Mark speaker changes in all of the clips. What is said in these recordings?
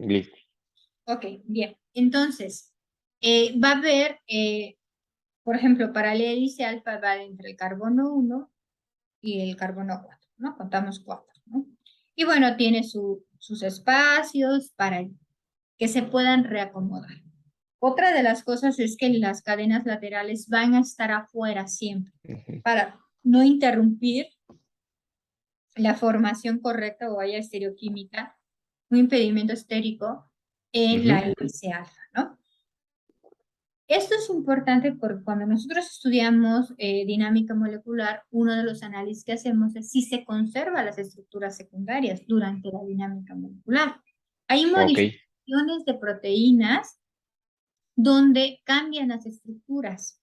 Speaker 1: Listo.
Speaker 2: Ok, bien. Entonces, va a haber, por ejemplo, para la hélice alfa va entre el carbono 1 y el carbono 4, ¿no? Contamos 4, ¿no? Y bueno, tiene sus espacios para que se puedan reacomodar. Otra de las cosas es que las cadenas laterales van a estar afuera siempre
Speaker 1: Ujú.
Speaker 2: para no interrumpir la formación correcta o haya estereoquímica, un impedimento estérico en la
Speaker 1: Ujú.
Speaker 2: hélice alfa, ¿no? Esto es importante porque cuando nosotros estudiamos dinámica molecular, uno de los análisis que hacemos es si se conservan las estructuras secundarias durante la dinámica molecular. Hay
Speaker 1: Ok.
Speaker 2: modificaciones de proteínas donde cambian las estructuras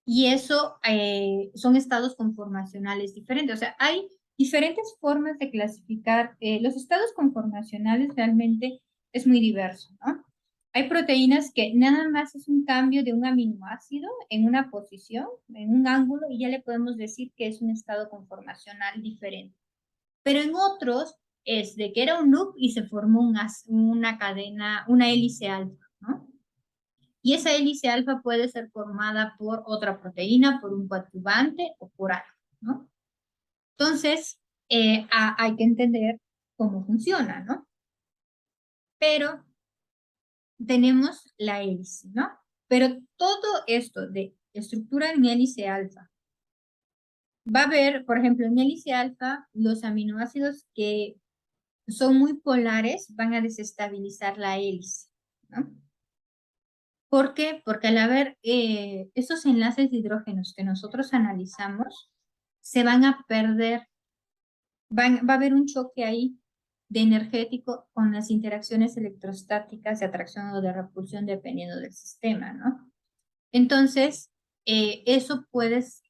Speaker 2: y eso son estados conformacionales diferentes. O sea, hay diferentes formas de clasificar. Los estados conformacionales realmente es muy diverso, ¿no? Hay proteínas que nada más es un cambio de un aminoácido en una posición, en un ángulo, y ya le podemos decir que es un estado conformacional diferente. Pero en otros es de que era un loop y se formó una cadena, una hélice alfa, ¿no? Y esa hélice alfa puede ser formada por otra proteína, por un coadyuvante o por algo, ¿no? Entonces, hay que entender cómo funciona, ¿no? Pero tenemos la hélice, ¿no? Pero todo esto de estructura en hélice alfa, va a haber, por ejemplo, en hélice alfa, los aminoácidos que son muy polares van a desestabilizar la hélice, ¿no? ¿Por qué? Porque al haber esos enlaces de hidrógenos que nosotros analizamos, se van a perder, va a haber un choque ahí de energético con las interacciones electrostáticas de atracción o de repulsión dependiendo del sistema, ¿no? Entonces, eso puedes,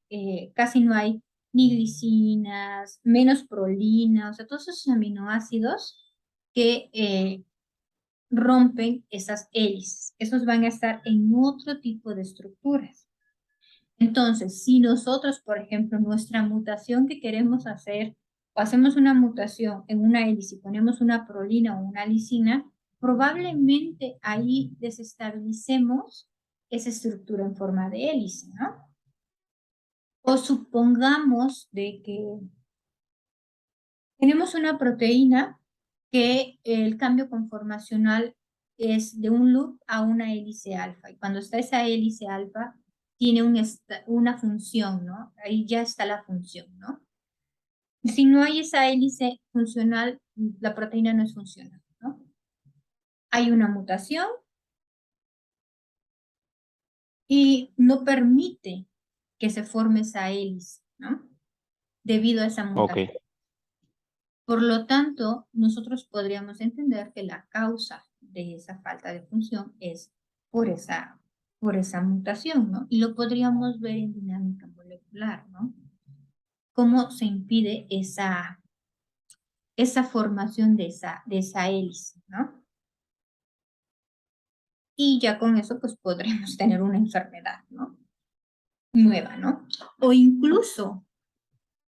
Speaker 2: casi no hay ni glicinas, menos prolina, o sea, todos esos aminoácidos que rompen esas hélices. Esos van a estar en otro tipo de estructuras. Entonces, si nosotros, por ejemplo, nuestra mutación que queremos hacer, o hacemos una mutación en una hélice y ponemos una prolina o una lisina, probablemente ahí desestabilicemos esa estructura en forma de hélice, ¿no? O supongamos de que tenemos una proteína que el cambio conformacional es de un loop a una hélice alfa. Y cuando está esa hélice alfa, tiene una función, ¿no? Ahí ya está la función, ¿no? Si no hay esa hélice funcional, la proteína no es funcional, ¿no? Hay una mutación y no permite que se forme esa hélice, ¿no? Debido a esa
Speaker 1: Ok.
Speaker 2: mutación. Por lo tanto, nosotros podríamos entender que la causa de esa falta de función es por por esa mutación, ¿no? Y lo podríamos ver en dinámica molecular, ¿no? Cómo se impide esa formación de esa hélice, ¿no? Y ya con eso, pues podremos tener una enfermedad, ¿no? Nueva, ¿no? O incluso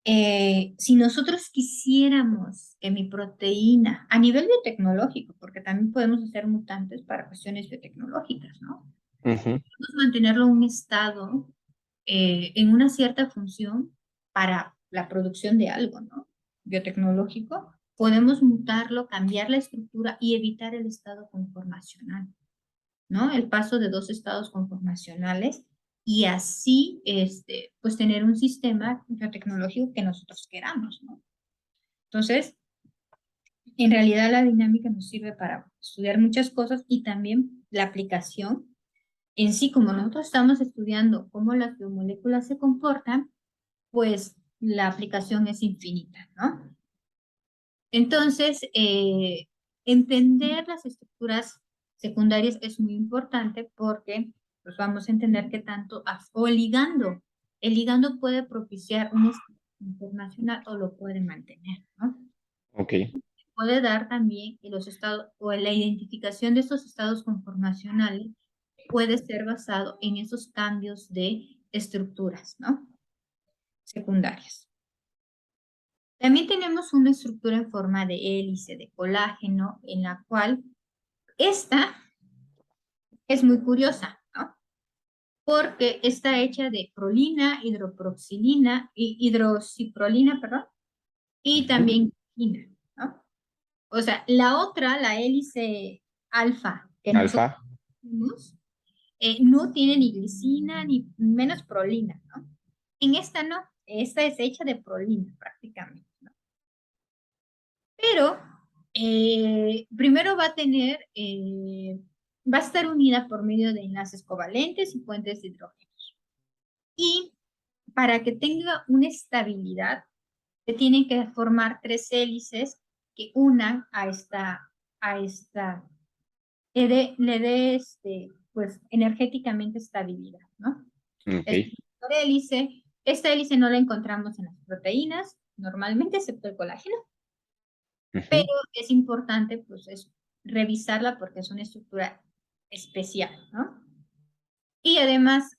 Speaker 2: si nosotros quisiéramos que mi proteína, a nivel biotecnológico, porque también podemos hacer mutantes para cuestiones biotecnológicas, ¿no?
Speaker 1: Ujú.
Speaker 2: Podemos mantenerlo en un estado, en una cierta función para la producción de algo, ¿no? Biotecnológico, podemos mutarlo, cambiar la estructura y evitar el estado conformacional, ¿no? El paso de dos estados conformacionales y así, pues tener un sistema biotecnológico que nosotros queramos, ¿no? Entonces, en realidad la dinámica nos sirve para estudiar muchas cosas y también la aplicación en sí, como nosotros estamos estudiando cómo las biomoléculas se comportan, pues la aplicación es infinita, ¿no? Entonces, entender las estructuras secundarias es muy importante porque pues vamos a entender que tanto, o el ligando puede propiciar un estado internacional o lo puede mantener, ¿no?
Speaker 1: Ok.
Speaker 2: Puede dar también que los estados o la identificación de estos estados conformacionales puede ser basado en esos cambios de estructuras, ¿no? Secundarias. También tenemos una estructura en forma de hélice de colágeno en la cual Esta es muy curiosa, ¿no? Porque está hecha de prolina, hidroproxilina, y hidroxiprolina, perdón, y también quina, ¿no? O sea, la otra, la hélice alfa que nosotros
Speaker 1: Alfa.
Speaker 2: tenemos, no tiene ni glicina ni menos prolina, ¿no? En esta no, esta es hecha de prolina prácticamente, ¿no? Pero primero va a estar unida por medio de enlaces covalentes y puentes de hidrógeno. Y para que tenga una estabilidad, se tienen que formar tres hélices que unan a esta, le dé pues energéticamente estabilidad, ¿no? Es
Speaker 1: Ok.
Speaker 2: esta hélice no la encontramos en las proteínas, normalmente, excepto el colágeno, pero
Speaker 1: Ujú.
Speaker 2: es importante, pues, revisarla porque es una estructura especial, ¿no? Y además,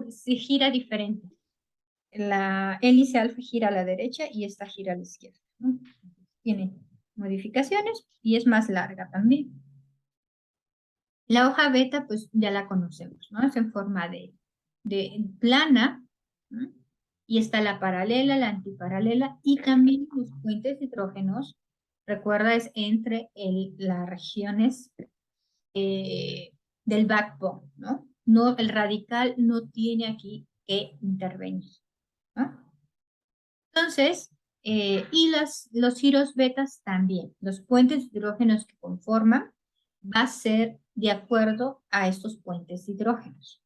Speaker 2: se gira diferente. La hélice alfa gira a la derecha y esta gira a la izquierda, ¿no? Tiene modificaciones y es más larga también. La hoja beta, pues ya la conocemos, ¿no? Es en forma de plana, ¿no? Y está la paralela, la antiparalela y también los puentes de hidrógenos, recuerda, es entre las regiones del backbone, ¿no? No, el radical no tiene aquí que intervenir, ¿no? Entonces, los giros betas también. Los puentes de hidrógenos que conforman va a ser de acuerdo a estos puentes de hidrógenos.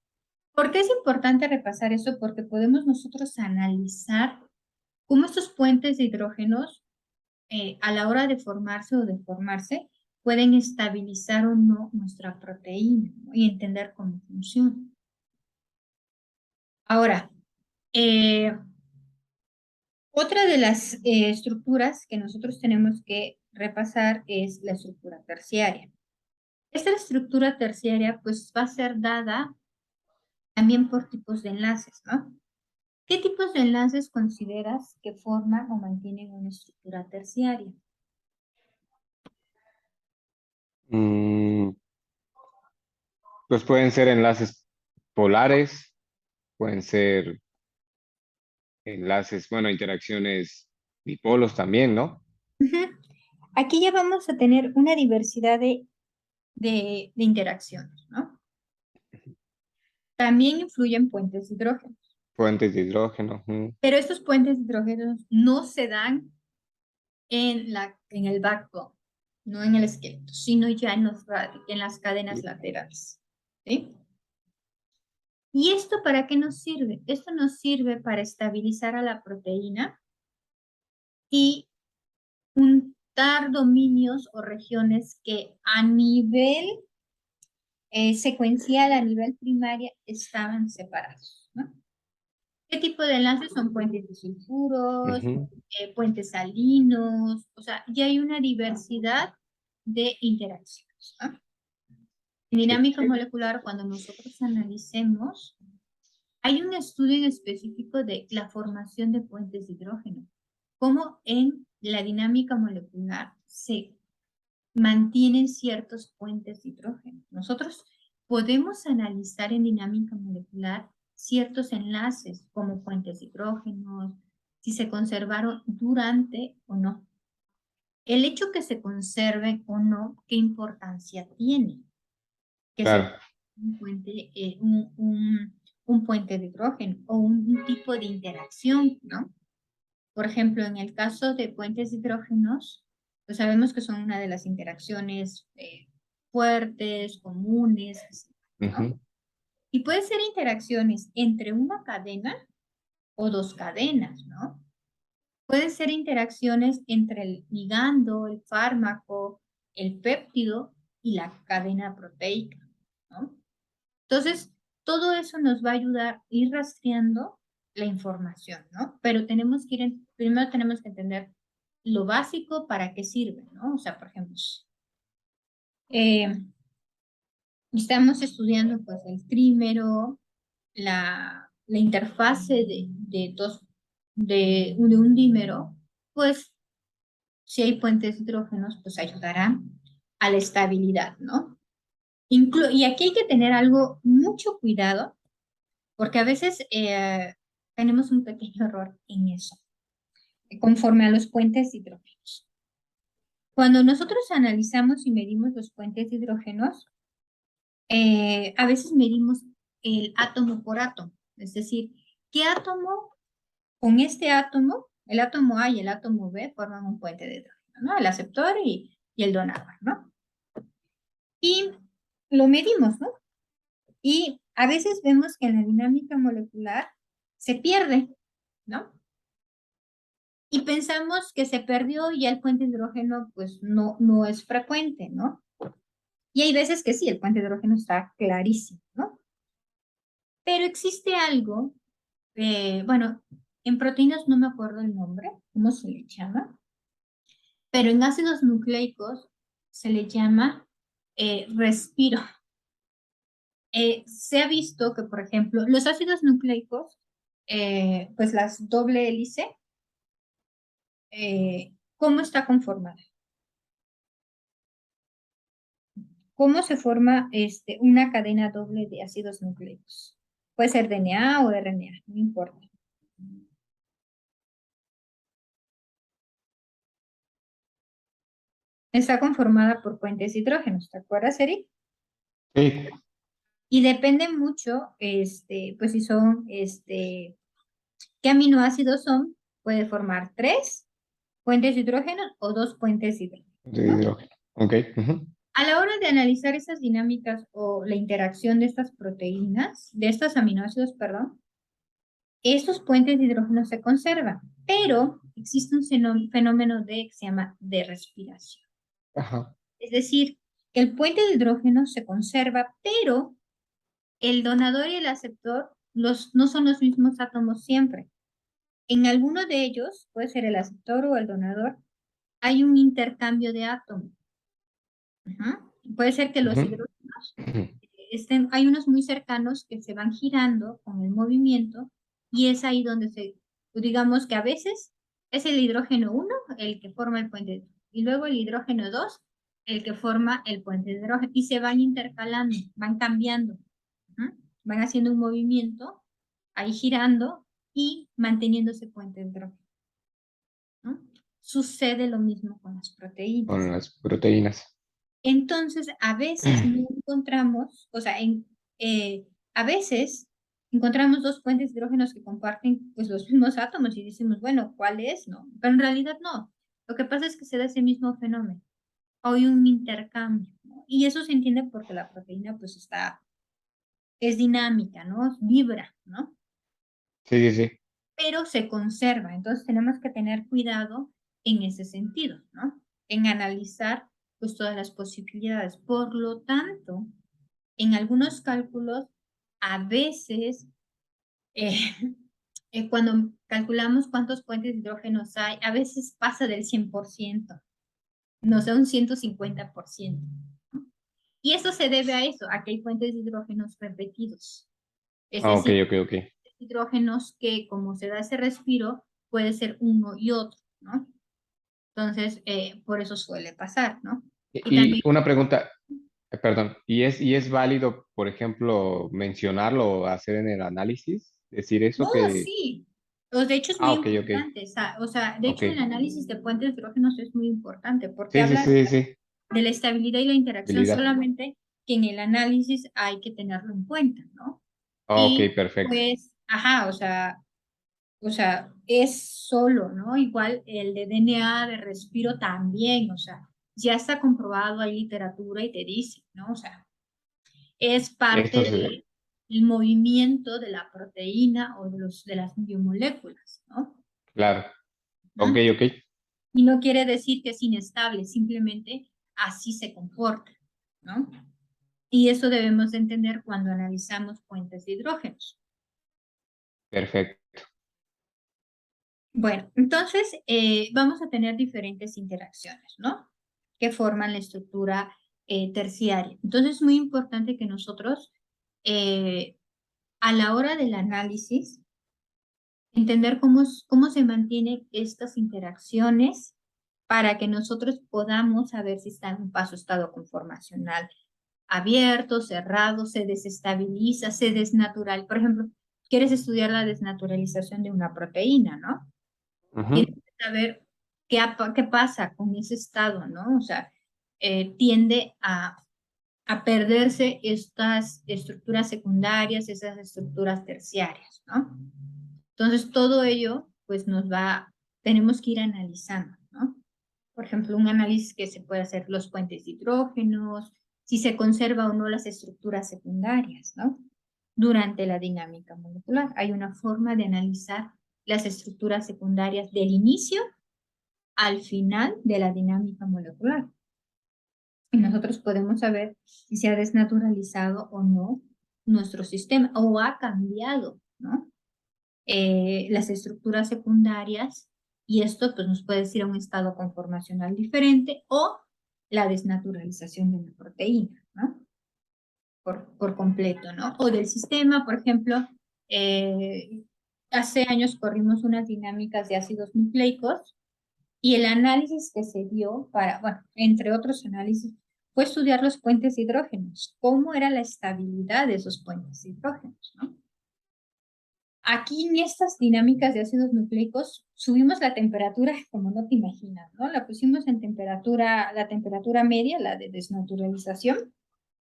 Speaker 2: ¿Por qué es importante repasar eso? Porque podemos nosotros analizar cómo estos puentes de hidrógenos, a la hora de formarse o deformarse, pueden estabilizar o no nuestra proteína, ¿no? Y entender cómo funciona. Ahora, eh, otra de las estructuras que nosotros tenemos que repasar es la estructura terciaria. Esta estructura terciaria pues va a ser dada también por tipos de enlaces, ¿no? ¿Qué tipos de enlaces consideras que forman o mantienen una estructura terciaria?
Speaker 1: Mm, pues pueden ser enlaces polares, pueden ser enlaces, bueno, interacciones dipolos también, ¿no?
Speaker 2: Ujú. Aquí ya vamos a tener una diversidad de interacciones, ¿no? También influyen puentes de hidrógeno,
Speaker 1: Fuentes de hidrógeno. Ujú.
Speaker 2: pero estos puentes de hidrógeno no se dan en el backbone, no en el esqueleto, sino ya en las cadenas laterales. ¿Sí? ¿Y esto para qué nos sirve? Esto nos sirve para estabilizar a la proteína y juntar dominios o regiones que a nivel secuencial, a nivel primaria, estaban separados, ¿no? ¿Qué tipo de enlaces son puentes de sulfuros,
Speaker 1: Ujú.
Speaker 2: puentes salinos? O sea, ya hay una diversidad de interacciones, ¿no? En
Speaker 1: Sí.
Speaker 2: dinámica molecular, cuando nosotros analicemos, hay un estudio en específico de la formación de puentes de hidrógeno, cómo en la dinámica molecular se mantienen ciertos puentes de hidrógeno. Nosotros podemos analizar en dinámica molecular ciertos enlaces como puentes de hidrógenos, si se conservaron durante o no. El hecho que se conserven o no, ¿qué importancia tiene? Que se
Speaker 1: Claro,
Speaker 2: un puente, un puente de hidrógeno o un tipo de interacción, ¿no? Por ejemplo, en el caso de puentes de hidrógenos, pues sabemos que son una de las interacciones fuertes, comunes, ¿no?
Speaker 1: ujú.
Speaker 2: Y pueden ser interacciones entre una cadena o dos cadenas, ¿no? Pueden ser interacciones entre el ligando, el fármaco, el péptido y la cadena proteica, ¿no? Entonces, todo eso nos va a ayudar a ir rastreando la información, ¿no? Pero primero tenemos que entender lo básico, para qué sirve, ¿no? O sea, por ejemplo, eh, estamos estudiando pues el trímero, la interfase de un dímero, pues si hay puentes de hidrógenos, pues ayudarán a la estabilidad, ¿no? Y aquí hay que tener algo, mucho cuidado, porque a veces tenemos un pequeño error en eso, conforme a los puentes de hidrógenos. Cuando nosotros analizamos y medimos los puentes de hidrógenos, a veces medimos el átomo por átomo, es decir, ¿qué átomo con este átomo, el átomo A y el átomo B forman un puente de hidrógeno, ¿no? El aceptor y el donador, ¿no? Y lo medimos, ¿no? Y a veces vemos que en la dinámica molecular se pierde, ¿no? Y pensamos que se perdió y ya el puente de hidrógeno pues no es frecuente, ¿no? Y hay veces que sí, el puente de hidrógeno está clarísimo, ¿no? Pero existe algo, bueno, en proteínas no me acuerdo el nombre, ¿cómo se le llama? Pero en ácidos nucleicos se le llama respiro. Se ha visto que, por ejemplo, los ácidos nucleicos, pues las doble hélice, ¿cómo está conformada? ¿Cómo se forma una cadena doble de ácidos nucleicos? Puede ser DNA o RNA, no importa. Está conformada por puentes de hidrógenos, ¿te acuerdas, Eric?
Speaker 1: Sí,
Speaker 2: Y depende mucho, pues si son, ¿qué aminoácidos son? Puede formar 3 puentes de hidrógeno o 2 puentes de hidrógeno,
Speaker 1: de
Speaker 2: ¿no?
Speaker 1: hidrógeno. Ok. Ujú.
Speaker 2: A la hora de analizar esas dinámicas o la interacción de estas proteínas, de estos aminoácidos, perdón, estos puentes de hidrógeno se conservan, pero existe un fenómeno que se llama de respiración.
Speaker 1: Ajá.
Speaker 2: Es decir, el puente de hidrógeno se conserva, pero el donador y el aceptor no son los mismos átomos siempre. En alguno de ellos, puede ser el aceptor o el donador, hay un intercambio de átomos. Ajá. Puede ser que los
Speaker 1: Ujú.
Speaker 2: hidrógenos
Speaker 1: Ujú.
Speaker 2: hay unos muy cercanos que se van girando con el movimiento y es ahí donde digamos que a veces es el hidrógeno 1 el que forma el puente y luego el hidrógeno 2 el que forma el puente de hidrógeno y se van intercalando, van cambiando, ¿no? Van haciendo un movimiento ahí girando y manteniendo ese puente de hidrógeno, ¿no? Sucede lo mismo con las
Speaker 1: Con
Speaker 2: proteínas.
Speaker 1: las proteínas.
Speaker 2: Entonces, a veces no encontramos, o sea, a veces encontramos 2 puentes de hidrógenos que comparten pues, los mismos átomos y decimos, bueno, ¿cuál es? No, pero en realidad no. Lo que pasa es que se da ese mismo fenómeno. Hay un intercambio, ¿no? Y eso se entiende porque la proteína pues es dinámica, ¿no? Vibra, ¿no?
Speaker 1: Sí, sí, sí.
Speaker 2: Pero se conserva. Entonces tenemos que tener cuidado en ese sentido, ¿no? En analizar pues todas las posibilidades. Por lo tanto, en algunos cálculos, a veces, eh, cuando calculamos cuántos puentes de hidrógenos hay, a veces pasa del 100%, no sé, un 150%. Y eso se debe a eso, a que hay puentes de hidrógenos repetidos. Es
Speaker 1: Ah, ok,
Speaker 2: decir,
Speaker 1: ok, ok.
Speaker 2: hidrógenos que como se da ese respiro, puede ser uno y otro, ¿no? Entonces, por eso suele pasar, ¿no? Y también,
Speaker 1: Y una pregunta, perdón, y es válido, por ejemplo, mencionarlo o hacer en el análisis? Decir
Speaker 2: no,
Speaker 1: eso que...
Speaker 2: sí, pues, de hecho es muy
Speaker 1: Ah, ok, ok,
Speaker 2: importante, o sea, de
Speaker 1: ok.
Speaker 2: hecho el análisis de puentes de hidrógenos es muy importante porque
Speaker 1: Sí, sí,
Speaker 2: habla
Speaker 1: sí, sí.
Speaker 2: de la estabilidad y la interacción,
Speaker 1: Habilidad.
Speaker 2: solamente que en el análisis hay que tenerlo en cuenta, ¿no?
Speaker 1: Ah, ok,
Speaker 2: Y
Speaker 1: perfecto.
Speaker 2: pues, ajá, o sea, es solo, ¿no? Igual el de DNA, de respiro también, o sea, ya está comprobado, hay literatura y te dice, ¿no? O sea, es parte
Speaker 1: Esto se...
Speaker 2: del movimiento de la proteína o de las biomoléculas, ¿no?
Speaker 1: Claro. Ok,
Speaker 2: ¿Mm?
Speaker 1: ok.
Speaker 2: Y no quiere decir que es inestable, simplemente así se comporta, ¿no? Y eso debemos de entender cuando analizamos puentes de hidrógenos.
Speaker 1: Perfecto.
Speaker 2: Bueno, entonces vamos a tener diferentes interacciones, ¿no? Que forman la estructura terciaria. Entonces es muy importante que nosotros, eh, a la hora del análisis, entender cómo se mantienen estas interacciones para que nosotros podamos saber si está en un paso estado conformacional abierto, cerrado, se desestabiliza, se desnaturaliza. Por ejemplo, quieres estudiar la desnaturalización de una proteína, ¿no? Tienes
Speaker 1: Ujú.
Speaker 2: que saber qué pasa con ese estado, ¿no? O sea, tiende a perderse estas estructuras secundarias, esas estructuras terciarias, ¿no? Entonces, todo ello, pues tenemos que ir analizando, ¿no? Por ejemplo, un análisis que se puede hacer los puentes de hidrógenos, si se conserva o no las estructuras secundarias, ¿no? Durante la dinámica molecular. Hay una forma de analizar las estructuras secundarias del inicio al final de la dinámica molecular. Y nosotros podemos saber si se ha desnaturalizado o no nuestro sistema o ha cambiado, ¿no? Las estructuras secundarias y esto pues nos puede decir a un estado conformacional diferente o la desnaturalización de la proteína, ¿no? Por completo, ¿no? O del sistema, por ejemplo, hace años corrimos unas dinámicas de ácidos nucleicos y el análisis que se dio bueno, entre otros análisis, fue estudiar los puentes de hidrógenos, cómo era la estabilidad de esos puentes de hidrógenos, ¿no? Aquí en estas dinámicas de ácidos nucleicos subimos la temperatura como no te imaginas, ¿no? La pusimos en la temperatura media, la de desnaturalización,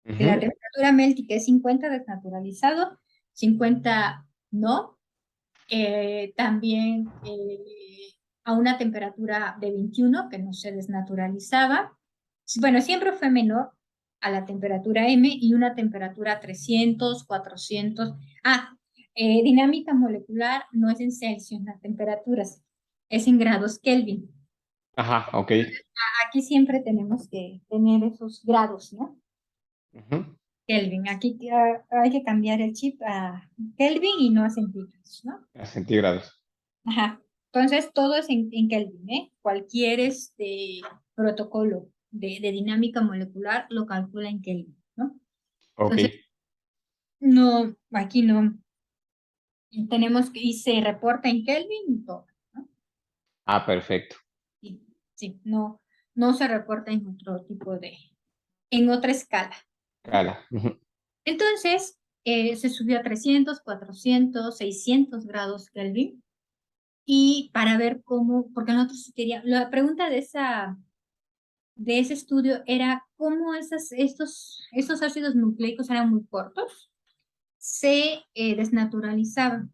Speaker 2: que la
Speaker 1: Ujú.
Speaker 2: temperatura Melty, que es 50 desnaturalizado, 50 no. También a una temperatura de 21 que no se desnaturalizaba. Bueno, siempre fue menor a la temperatura M y una temperatura 300, 400. Dinámica molecular no es en Celsius, las temperaturas, es en grados Kelvin.
Speaker 1: Ajá, ok.
Speaker 2: Aquí siempre tenemos que tener esos grados, ¿no?
Speaker 1: Ujú.
Speaker 2: Kelvin, aquí hay que cambiar el chip a Kelvin y no a centígrados, ¿no?
Speaker 1: A centígrados.
Speaker 2: Ajá. Entonces, todo es en Kelvin, ¿eh? Cualquier protocolo de dinámica molecular lo calcula en Kelvin, ¿no?
Speaker 1: Ok.
Speaker 2: Entonces, no, aquí no. Y se reporta en Kelvin y todo, ¿no?
Speaker 1: Ah, perfecto.
Speaker 2: Sí, sí, no se reporta en otro en otra escala, ¿no?
Speaker 1: Cala. Ujú.
Speaker 2: Entonces, se subió a 300, 400, 600 grados Kelvin y para ver cómo, porque nosotros queríamos, la pregunta de ese estudio era cómo estos ácidos nucleicos eran muy cortos, se desnaturalizaban.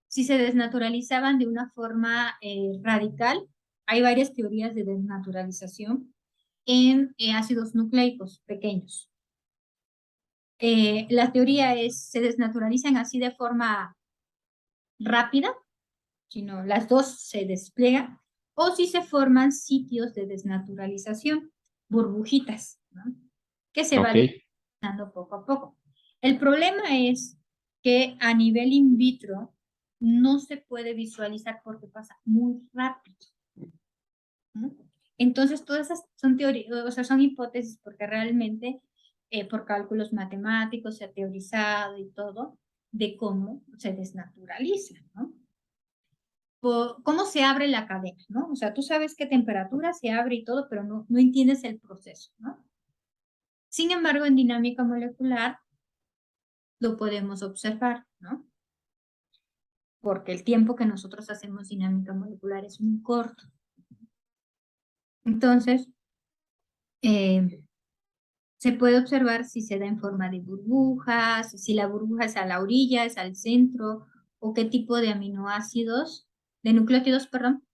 Speaker 2: Si se desnaturalizaban de una forma radical, hay varias teorías de desnaturalización en ácidos nucleicos pequeños. La teoría se desnaturalizan así de forma rápida, sino las dos se despliegan, o si se forman sitios de desnaturalización, burbujitas, ¿no? Que se va
Speaker 1: Ok.
Speaker 2: dando poco a poco. El problema es que a nivel in vitro no se puede visualizar porque pasa muy rápido, ¿no? Entonces, todas esas son teorías, o sea, son hipótesis porque realmente por cálculos matemáticos se ha teorizado y todo de cómo se desnaturaliza, ¿no? Cómo se abre la cadena, ¿no? O sea, tú sabes qué temperatura se abre y todo, pero no entiendes el proceso, ¿no? Sin embargo, en dinámica molecular lo podemos observar, ¿no? Porque el tiempo que nosotros hacemos dinámica molecular es muy corto. Entonces, eh, se puede observar si se da en forma de burbujas, si la burbuja es a la orilla, es al centro, o qué tipo de aminoácidos, de nucleótidos, perdón,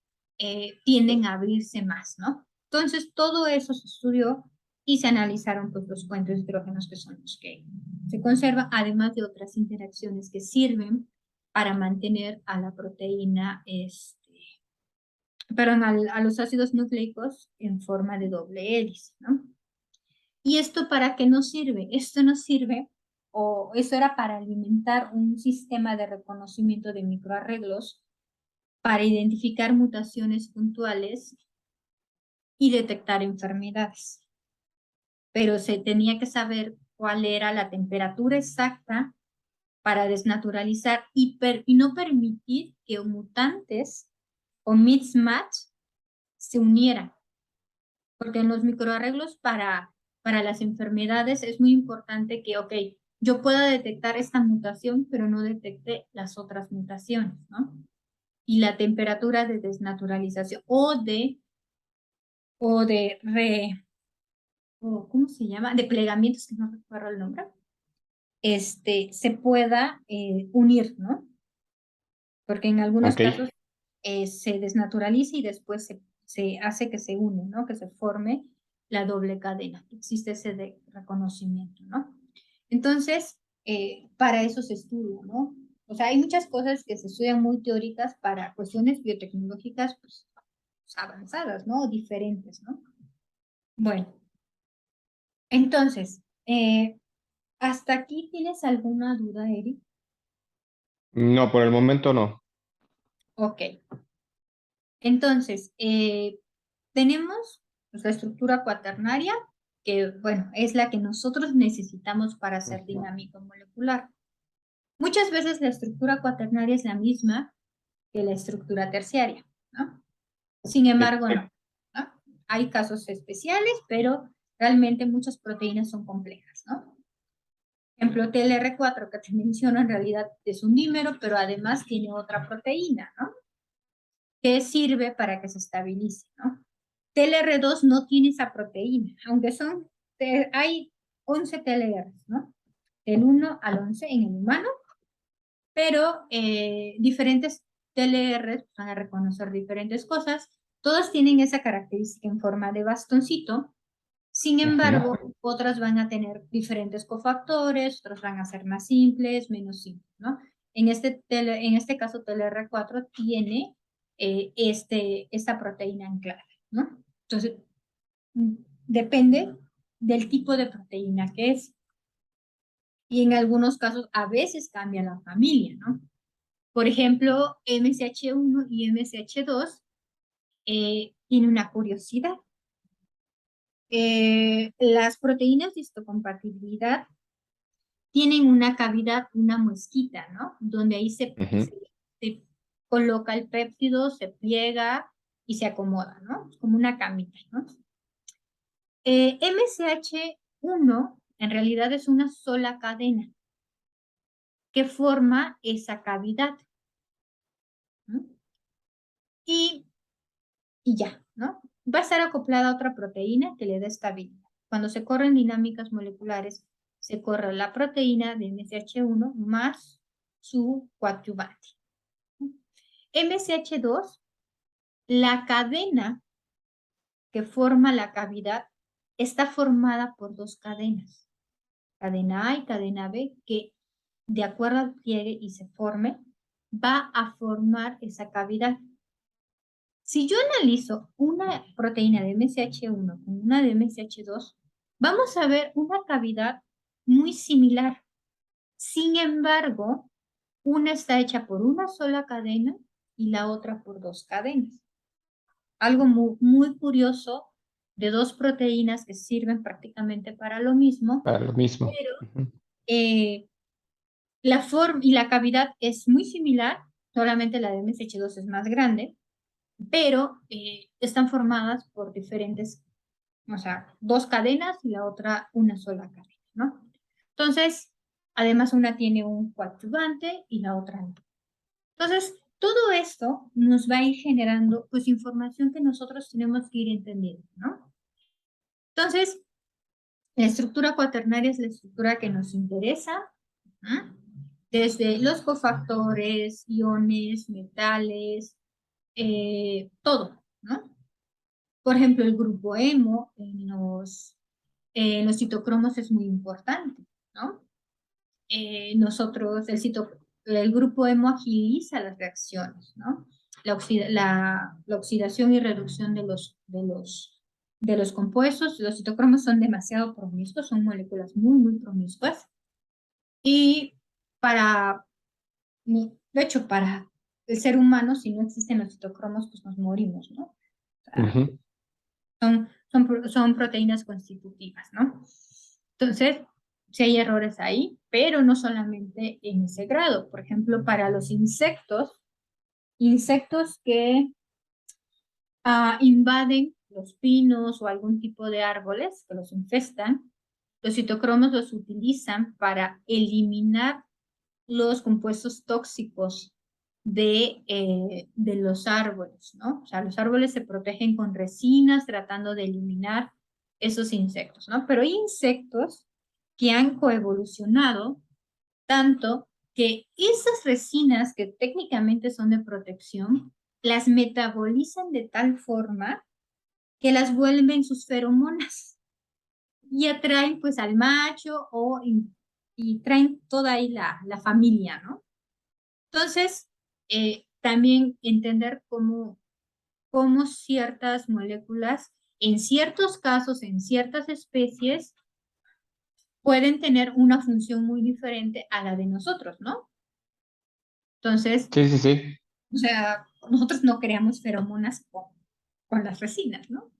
Speaker 2: tienden a abrirse más, ¿no? Entonces, todo eso se estudió y se analizaron pues, los puentes de hidrógenos que son los que se conservan, además de otras interacciones que sirven para mantener a la proteína, perdón, a los ácidos nucleicos en forma de doble hélice, ¿no? ¿Y esto para qué nos sirve? Esto nos sirve, o eso era para alimentar un sistema de reconocimiento de microarreglos para identificar mutaciones puntuales y detectar enfermedades. Pero se tenía que saber cuál era la temperatura exacta para desnaturalizar y no permitir que mutantes o mismatch se unieran. Porque en los microarreglos para para las enfermedades es muy importante que, ok, yo pueda detectar esta mutación, pero no detecte las otras mutaciones, ¿no? Y la temperatura de desnaturalización o de o ¿cómo se llama? De plegamientos, que no recuerdo el nombre, se pueda unir, ¿no? Porque en algunos
Speaker 1: Ok.
Speaker 2: casos se desnaturaliza y después se hace que se une, ¿no? Que se forme la doble cadena. Existe ese de reconocimiento, ¿no? Entonces, para eso se estudia, ¿no? O sea, hay muchas cosas que se estudian muy teóricas para cuestiones biotecnológicas, pues, avanzadas, ¿no? Diferentes, ¿no? Bueno, entonces, ¿hasta aquí tienes alguna duda, Eric?
Speaker 1: No, por el momento no.
Speaker 2: Ok. Entonces, tenemos pues, la estructura cuaternaria, que, bueno, es la que nosotros necesitamos para hacer
Speaker 1: Ujú.
Speaker 2: dinámica molecular. Muchas veces la estructura cuaternaria es la misma que la estructura terciaria, ¿no? Sin
Speaker 1: Sí.
Speaker 2: embargo, no, ¿no? Hay casos especiales, pero realmente muchas proteínas son complejas, ¿no? Por ejemplo, TLR4 que te menciono en realidad es un dímero, pero además tiene otra proteína, ¿no? Que sirve para que se estabilice, ¿no? TLR2 no tiene esa proteína, aunque hay 11 TLRs, ¿no? Del 1 al 11 en el humano, pero diferentes TLRs van a reconocer diferentes cosas. Todas tienen esa característica en forma de bastoncito. Sin embargo,
Speaker 1: Ujú.
Speaker 2: otras van a tener diferentes cofactores, otras van a ser más simples, menos simples, ¿no? En este caso, TLR4 tiene esta proteína anclada, ¿no? Entonces, mm, depende del tipo de proteína que es. Y en algunos casos, a veces cambia la familia, ¿no? Por ejemplo, MSH1 y MSH2 tiene una curiosidad. Las proteínas de histocompatibilidad tienen una cavidad, una muesquita, ¿no? Donde ahí
Speaker 1: Ujú.
Speaker 2: se coloca el péptido, se pliega y se acomoda, ¿no? Como una camita, ¿no? MSH1 en realidad es una sola cadena que forma esa cavidad, ¿no? Y, y ya, ¿no? Va a estar acoplada a otra proteína que le da estabilidad. Cuando se corren dinámicas moleculares, se corre la proteína de MSH1 más su coadyuvante. MSH2, la cadena que forma la cavidad está formada por dos cadenas, cadena A y cadena B, que de acuerdo al pliegue y se forme, va a formar esa cavidad. Si yo analizo una proteína de MSH1 con una de MSH2, vamos a ver una cavidad muy similar. Sin embargo, una está hecha por una sola cadena y la otra por dos cadenas. Algo muy curioso de dos proteínas que sirven prácticamente para lo mismo,
Speaker 1: Para lo mismo.
Speaker 2: pero
Speaker 1: Ujú.
Speaker 2: eh, la forma y la cavidad es muy similar, solamente la de MSH2 es más grande, pero están formadas por diferentes, o sea, dos cadenas y la otra una sola cadena, ¿no? Entonces, además una tiene un coadyuvante y la otra no. Entonces, todo esto nos va a ir generando, pues, información que nosotros tenemos que ir entendiendo, ¿no? Entonces, la estructura cuaternaria es la estructura que nos interesa, ¿no? Desde los cofactores, iones, metales, todo, ¿no? Por ejemplo, el grupo hemo en los citocromos es muy importante, ¿no? Nosotros, el grupo hemo agiliza las reacciones, ¿no? La oxidación y reducción de los compuestos, los citocromos son demasiado promiscuos, son moléculas muy promiscuas. Y para, de hecho, para el ser humano, si no existen los citocromos, pues nos morimos, ¿no? O sea,
Speaker 1: Ujú.
Speaker 2: son proteínas constitutivas, ¿no? Entonces, sí hay errores ahí, pero no solamente en ese grado. Por ejemplo, para los insectos que invaden los pinos o algún tipo de árboles que los infestan, los citocromos los utilizan para eliminar los compuestos tóxicos de los árboles, ¿no? O sea, los árboles se protegen con resinas tratando de eliminar esos insectos, ¿no? Pero hay insectos que han coevolucionado tanto que esas resinas que técnicamente son de protección, las metabolizan de tal forma que las vuelven sus feromonas y atraen pues al macho y traen toda ahí la familia, ¿no? Entonces, también entender cómo ciertas moléculas, en ciertos casos, en ciertas especies, pueden tener una función muy diferente a la de nosotros, ¿no? Entonces,
Speaker 1: Sí, sí, sí.
Speaker 2: o sea, nosotros no creamos feromonas con las resinas, ¿no?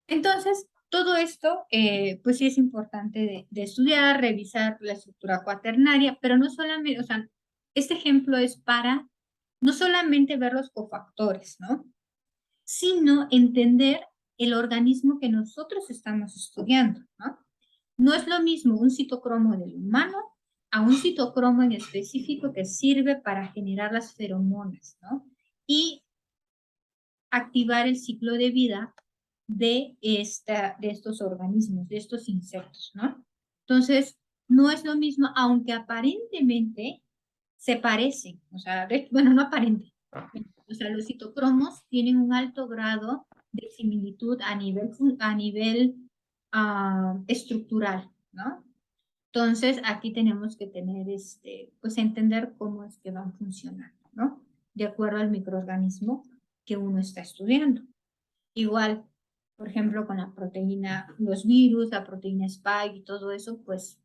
Speaker 2: Entonces, todo esto, pues sí es importante de estudiar, revisar la estructura cuaternaria, pero no solamente, o sea, este ejemplo es para no solamente ver los cofactores, ¿no? Sino entender el organismo que nosotros estamos estudiando, ¿no? No es lo mismo un citocromo del humano a un citocromo en específico que sirve para generar las feromonas, ¿no? Y activar el ciclo de vida de estos organismos, de estos insectos, ¿no? Entonces, no es lo mismo, aunque aparentemente se parecen, o sea, bueno, no aparente, o sea, los citocromos tienen un alto grado de similitud a nivel estructural, ¿no? Entonces, aquí tenemos que tener, pues entender cómo es que van funcionando, ¿no? De acuerdo al microorganismo que uno está estudiando. Igual, por ejemplo, con la proteína, los virus, la proteína Spike y todo eso, pues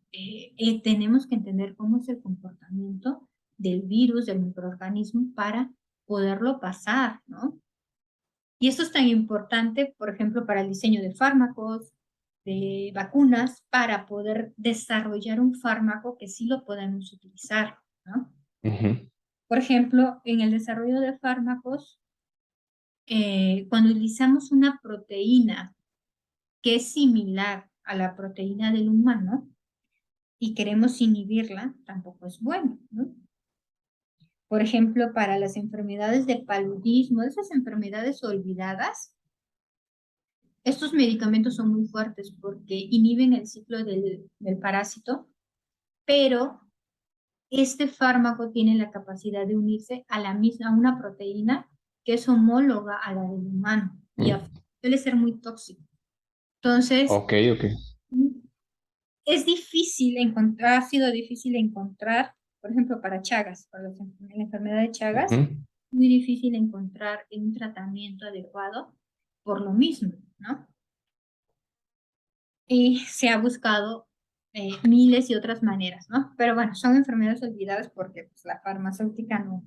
Speaker 2: tenemos que entender cómo es el comportamiento del virus, del microorganismo, para poderlo pasar, ¿no? Y esto es tan importante, por ejemplo, para el diseño de fármacos, de vacunas, para poder desarrollar un fármaco que sí lo podemos utilizar, ¿no?
Speaker 1: Ujú.
Speaker 2: Por ejemplo, en el desarrollo de fármacos, cuando utilizamos una proteína que es similar a la proteína del humano y queremos inhibirla, tampoco es bueno, ¿no? Por ejemplo, para las enfermedades de paludismo, esas enfermedades olvidadas, estos medicamentos son muy fuertes porque inhiben el ciclo del parásito, pero este fármaco tiene la capacidad de unirse a una proteína que es homóloga a la del humano y
Speaker 1: Mm.
Speaker 2: suele ser muy tóxico. Entonces,
Speaker 1: Ok, ok.
Speaker 2: es difícil encontrar, ha sido difícil encontrar, por ejemplo, para Chagas, para la enfermedad de Chagas,
Speaker 1: Ujú.
Speaker 2: muy difícil encontrar un tratamiento adecuado por lo mismo, ¿no? Y se ha buscado miles y otras maneras, ¿no? Pero bueno, son enfermedades olvidadas porque pues, la farmacéutica no.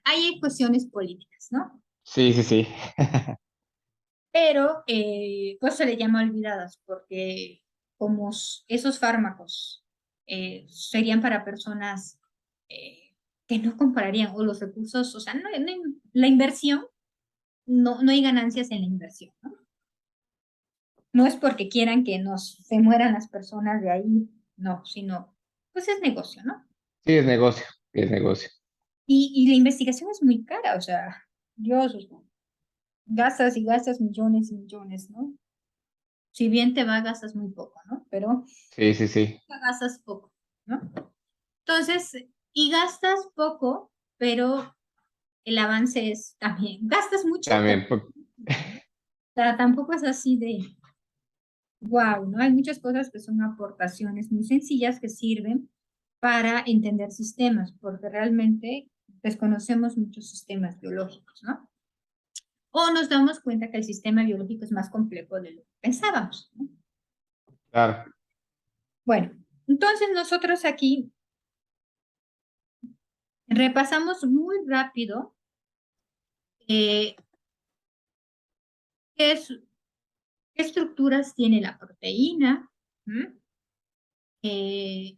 Speaker 2: Hay cuestiones políticas, ¿no?
Speaker 1: Sí, sí, sí.
Speaker 2: Pero pues se le llama olvidadas porque como esos fármacos serían para personas que no comprarían o los recursos, o sea, la inversión, no hay ganancias en la inversión, ¿no? No es porque quieran que se mueran las personas de ahí, no, sino, pues es negocio, ¿no?
Speaker 1: Sí, es negocio, es negocio.
Speaker 2: Y la investigación es muy cara, o sea, Dios, o sea, gastas y gastas millones y millones, ¿no? Si bien te va, gastas muy poco, ¿no? Pero
Speaker 1: Sí, sí, sí.
Speaker 2: gastas poco, ¿no? Entonces, y gastas poco, pero el avance es también, gastas mucho, pero
Speaker 1: También,
Speaker 2: o sea, tampoco es así de, wow, ¿no? Hay muchas cosas que son aportaciones muy sencillas que sirven para entender sistemas, porque realmente desconocemos muchos sistemas biológicos, ¿no? O nos damos cuenta que el sistema biológico es más complejo de lo que pensábamos, ¿no?
Speaker 1: claro.
Speaker 2: Bueno, entonces nosotros aquí repasamos muy rápido eh, qué, qué estructuras tiene la proteína, eh,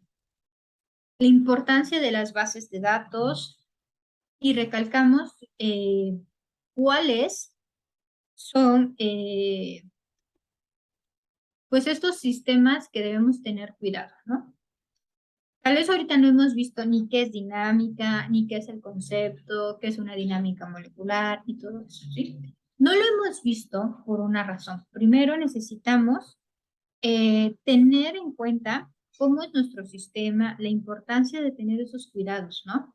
Speaker 2: la importancia de las bases de datos y recalcamos cuál es son pues estos sistemas que debemos tener cuidado, ¿no? Tal vez ahorita no hemos visto ni qué es dinámica, ni qué es el concepto, qué es una dinámica molecular y todo eso, ¿sí? No lo hemos visto por una razón. Primero necesitamos tener en cuenta cómo es nuestro sistema, la importancia de tener esos cuidados, ¿no?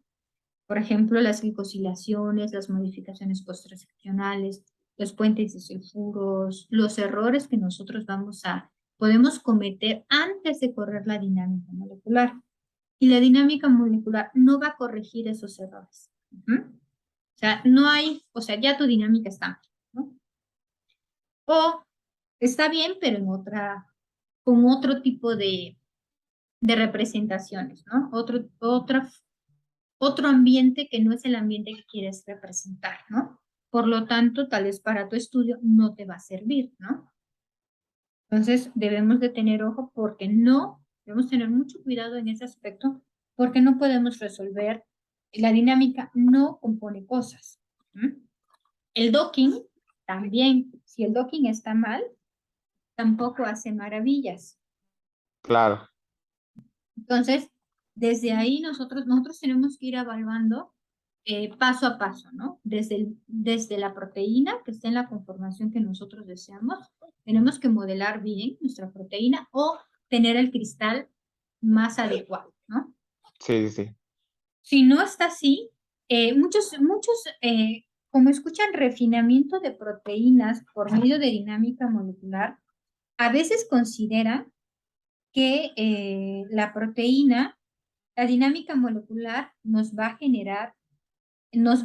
Speaker 2: Por ejemplo, las glicosilaciones, las modificaciones post-transcripcionales, los puentes de sulfuros, los errores que nosotros podemos cometer antes de correr la dinámica molecular. Y la dinámica molecular no va a corregir esos errores. O sea, no hay, o sea, ya tu dinámica está mal, ¿no? O está bien, pero con otro tipo de representaciones, ¿no? Otro ambiente que no es el ambiente que quieres representar, ¿no? Por lo tanto, tal vez para tu estudio no te va a servir, ¿no? Entonces, debemos de tener ojo porque debemos tener mucho cuidado en ese aspecto porque no podemos resolver, la dinámica no compone cosas. El docking también, si el docking está mal, tampoco hace maravillas.
Speaker 1: Claro.
Speaker 2: Entonces, desde ahí nosotros tenemos que ir evaluando paso a paso, ¿no? Desde la proteína que esté en la conformación que nosotros deseamos, tenemos que modelar bien nuestra proteína o tener el cristal más adecuado, ¿no?
Speaker 1: Sí, sí, sí.
Speaker 2: Si no está así, muchos, como escuchan refinamiento de proteínas por medio de dinámica molecular, a veces consideran que la dinámica molecular nos va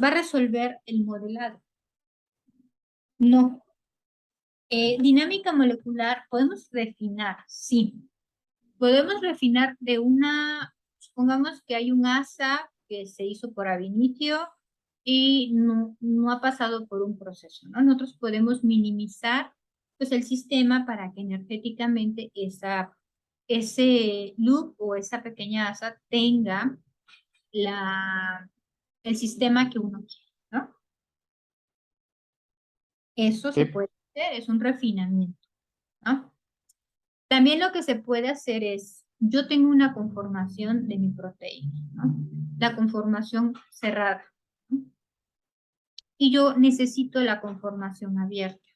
Speaker 2: a resolver el modelado. No. Dinámica molecular, podemos refinar, sí. Podemos refinar supongamos que hay un asa que se hizo por ab initio y no ha pasado por un proceso, ¿no? Nosotros podemos minimizar pues, el sistema para que energéticamente ese loop o esa pequeña asa tenga el sistema que uno quiere, ¿no? Eso se
Speaker 1: Sí.
Speaker 2: puede hacer, es un refinamiento, ¿no? También lo que se puede hacer es, yo tengo una conformación de mi proteína, ¿no? La conformación cerrada, ¿no? Y yo necesito la conformación abierta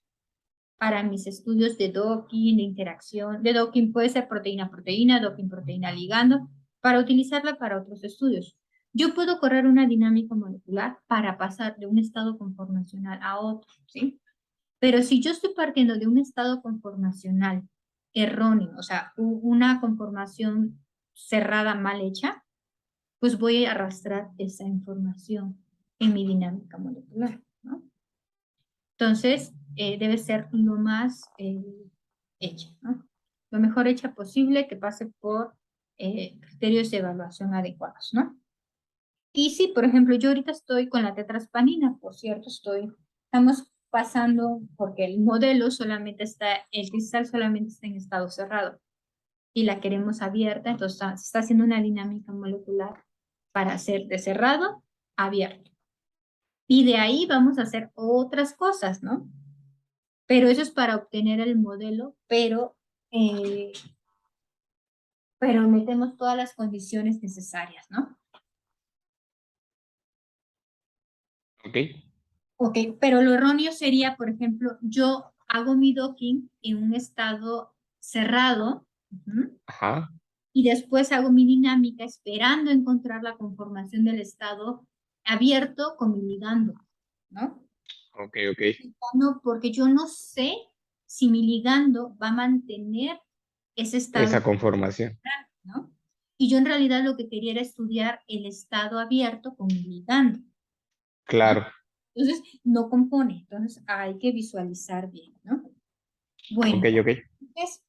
Speaker 2: para mis estudios de docking, de interacción. De docking puede ser proteína-proteína, docking-proteína ligando, para utilizarla para otros estudios. Yo puedo correr una dinámica molecular para pasar de un estado conformacional a otro, ¿sí? Pero si yo estoy partiendo de un estado conformacional erróneo, o sea, una conformación cerrada mal hecha, pues voy a arrastrar esa información en mi dinámica molecular, ¿no? Entonces, debe ser lo más hecha, ¿no? Lo mejor hecha posible, que pase por criterios de evaluación adecuados, ¿no? Y sí, por ejemplo, yo ahorita estoy con la tetraspanina, por cierto, estamos pasando, porque el cristal solamente está en estado cerrado y la queremos abierta, entonces se está haciendo una dinámica molecular para hacer de cerrado a abierto. Y de ahí vamos a hacer otras cosas, ¿no? Pero eso es para obtener el modelo, pero metemos todas las condiciones necesarias, ¿no?
Speaker 1: Ok.
Speaker 2: Ok, pero lo erróneo sería, por ejemplo, yo hago mi docking en un estado cerrado,
Speaker 1: Ajá.
Speaker 2: y después hago mi dinámica esperando encontrar la conformación del estado abierto con mi ligando, ¿no?
Speaker 1: Ok, ok.
Speaker 2: No, porque yo no sé si mi ligando va a mantener ese estado,
Speaker 1: Esa conformación.
Speaker 2: ¿no? Y yo en realidad lo que quería era estudiar el estado abierto con mi ligando, ¿no?
Speaker 1: Claro.
Speaker 2: Entonces, no compone, entonces hay que visualizar bien, ¿no?
Speaker 1: Ok,
Speaker 2: Bueno,
Speaker 1: ok.
Speaker 2: entonces,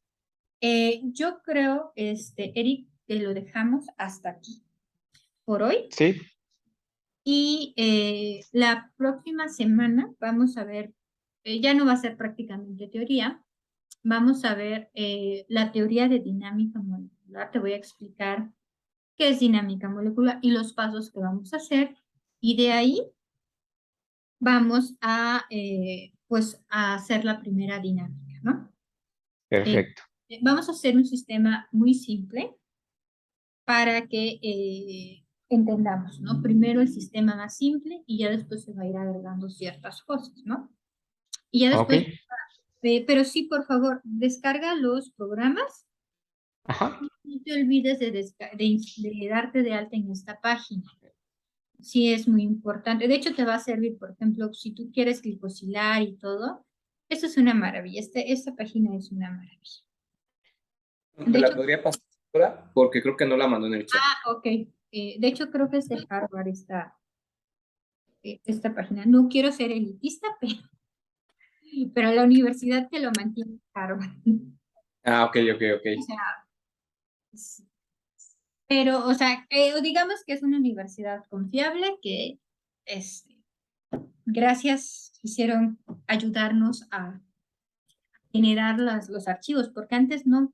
Speaker 2: yo creo, Eric, que lo dejamos hasta aquí por hoy.
Speaker 1: Sí,
Speaker 2: Y la próxima semana vamos a ver, ya no va a ser prácticamente teoría, vamos a ver la teoría de dinámica molecular. Te voy a explicar qué es dinámica molecular y los pasos que vamos a hacer. Y de ahí vamos a pues a hacer la primera dinámica, ¿no? Eh,
Speaker 1: Perfecto.
Speaker 2: Vamos a hacer un sistema muy simple para que entendamos, ¿no? Primero el sistema más simple y ya después se va a ir agregando ciertas cosas, ¿no? Y ya
Speaker 1: Ok.
Speaker 2: después, pero sí, por favor, descarga los programas
Speaker 1: Ajá.
Speaker 2: y no te olvides de darte de alta en esta página. Sí, es muy importante. De hecho, te va a servir, por ejemplo, si tú quieres glifosilar y todo, esto es una maravilla. Esta página es una maravilla.
Speaker 3: ¿Me
Speaker 2: De
Speaker 3: la
Speaker 2: hecho,
Speaker 3: podría pasar ahora? Porque creo que no la mandó en el chat.
Speaker 2: ok. De hecho, creo que es de Harvard esta página. No quiero ser elitista, pero la universidad que lo mantiene es Harvard.
Speaker 3: Ah, ok, ok, ok.
Speaker 2: O sea, s- pero, o sea, digamos que es una universidad confiable que, este, gracias, quisieron ayudarnos a generar los archivos, porque antes no,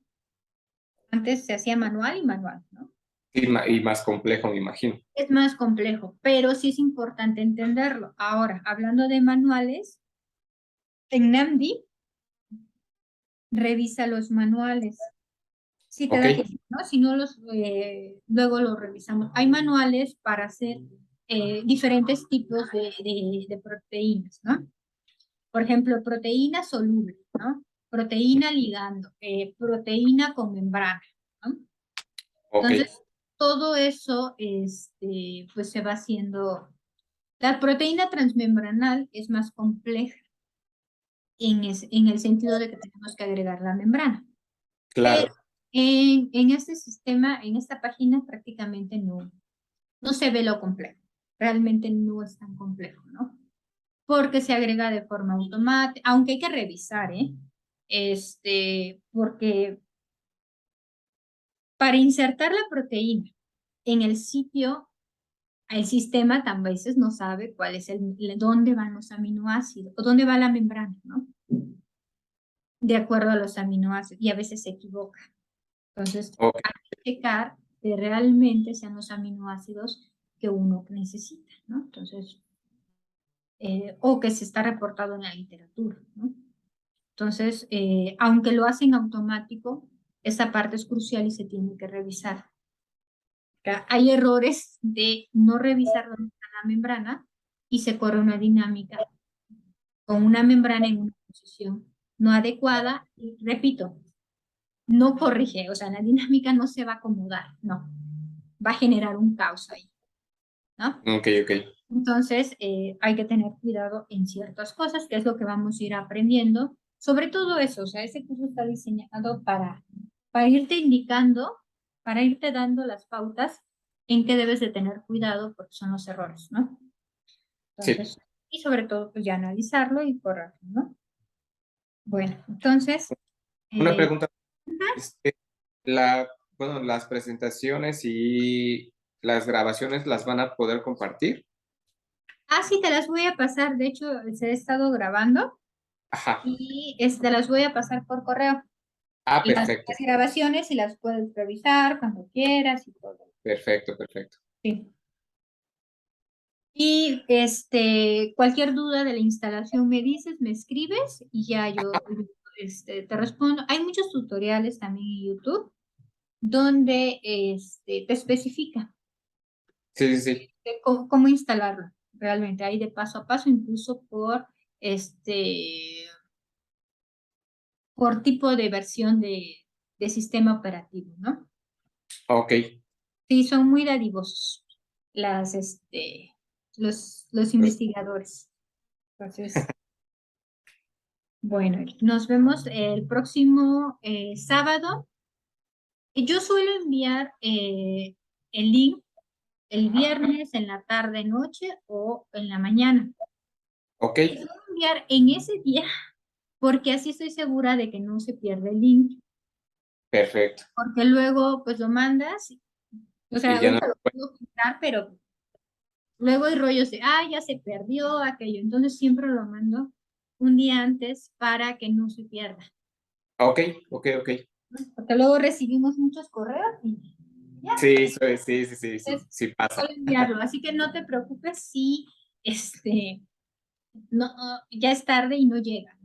Speaker 2: antes se hacía manual y manual, ¿no?
Speaker 3: Y más complejo, me imagino.
Speaker 2: Es más complejo, pero sí es importante entenderlo. Ahora, hablando de manuales, en NAMD revisa los manuales. Si te
Speaker 3: Ok,
Speaker 2: da tiempo, ¿no? Si no, luego los revisamos. Hay manuales para hacer diferentes tipos de proteínas, ¿no? Por ejemplo, proteína soluble, ¿no? Proteína ligando, proteína con membrana, ¿no?
Speaker 3: ok.
Speaker 2: Entonces, todo eso, pues se va haciendo. La proteína transmembranal es más compleja en el sentido de que tenemos que agregar la membrana. Pero
Speaker 3: Claro.
Speaker 2: en este sistema, en esta página, prácticamente no se ve lo complejo. Realmente no es tan complejo, ¿no? Porque se agrega de forma automática, aunque hay que revisar, ¿eh? Porque para insertar la proteína en el sitio, el sistema tan veces no sabe cuál es dónde van los aminoácidos o dónde va la membrana, ¿no? De acuerdo a los aminoácidos y a veces se equivoca. Entonces,
Speaker 3: Ok.
Speaker 2: hay que checar que realmente sean los aminoácidos que uno necesita, ¿no? Entonces, o que se está reportado en la literatura, ¿no? Entonces, aunque lo hacen automático, esa parte es crucial y se tiene que revisar. Hay errores de no revisar dónde está la membrana y se corre una dinámica con una membrana en una posición no adecuada y, repito, no corrige, o sea, la dinámica no se va a acomodar, no, va a generar un caos ahí, ¿no?
Speaker 3: Ok, ok.
Speaker 2: Entonces, hay que tener cuidado en ciertas cosas, que es lo que vamos a ir aprendiendo. Sobre todo eso, o sea, ese curso está diseñado para irte indicando, para irte dando las pautas en que debes de tener cuidado porque son los errores, ¿no?
Speaker 3: Sí.
Speaker 2: Entonces, y sobre todo, pues ya analizarlo y corregirlo, ¿no? Bueno, entonces,
Speaker 3: Una
Speaker 2: eh,
Speaker 3: pregunta. Este, bueno, las presentaciones y las grabaciones las van a poder compartir.
Speaker 2: sí, te las voy a pasar, de hecho, se he estado grabando
Speaker 3: Ajá.
Speaker 2: y las voy a pasar por correo.
Speaker 3: Ah,
Speaker 2: Las
Speaker 3: perfecto.
Speaker 2: grabaciones y las puedes revisar cuando quieras y todo.
Speaker 3: Perfecto, perfecto.
Speaker 2: Sí. Y cualquier duda de la instalación me dices, me escribes y ya yo te respondo. Hay muchos tutoriales también en YouTube donde te especifica
Speaker 3: Sí, sí, sí.
Speaker 2: de cómo instalarlo. Realmente hay de paso a paso, incluso por tipo de versión de sistema operativo, ¿no?
Speaker 3: Ok.
Speaker 2: Sí, son muy dadivosos los
Speaker 3: Pues,
Speaker 2: investigadores. Entonces, bueno, nos vemos el próximo sábado. Yo suelo enviar el link el viernes en la tarde, noche o en la mañana.
Speaker 3: ok.
Speaker 2: Lo suelo enviar en ese día porque así estoy segura de que no se pierde el link.
Speaker 3: Perfecto.
Speaker 2: Porque luego pues lo mandas, o sea,
Speaker 3: Y ya no.
Speaker 2: ahorita lo puedo quitar, pero luego hay rollos de, ya se perdió aquello. Entonces siempre lo mando un día antes para que no se pierda.
Speaker 3: Ok, ok, ok.
Speaker 2: Porque luego recibimos muchos correos y ya,
Speaker 3: Sí, sí, sí, sí, sí,
Speaker 2: es
Speaker 3: sí pasa.
Speaker 2: solo enviarlo. Así que no te preocupes si, este, no, ya es tarde y no llega.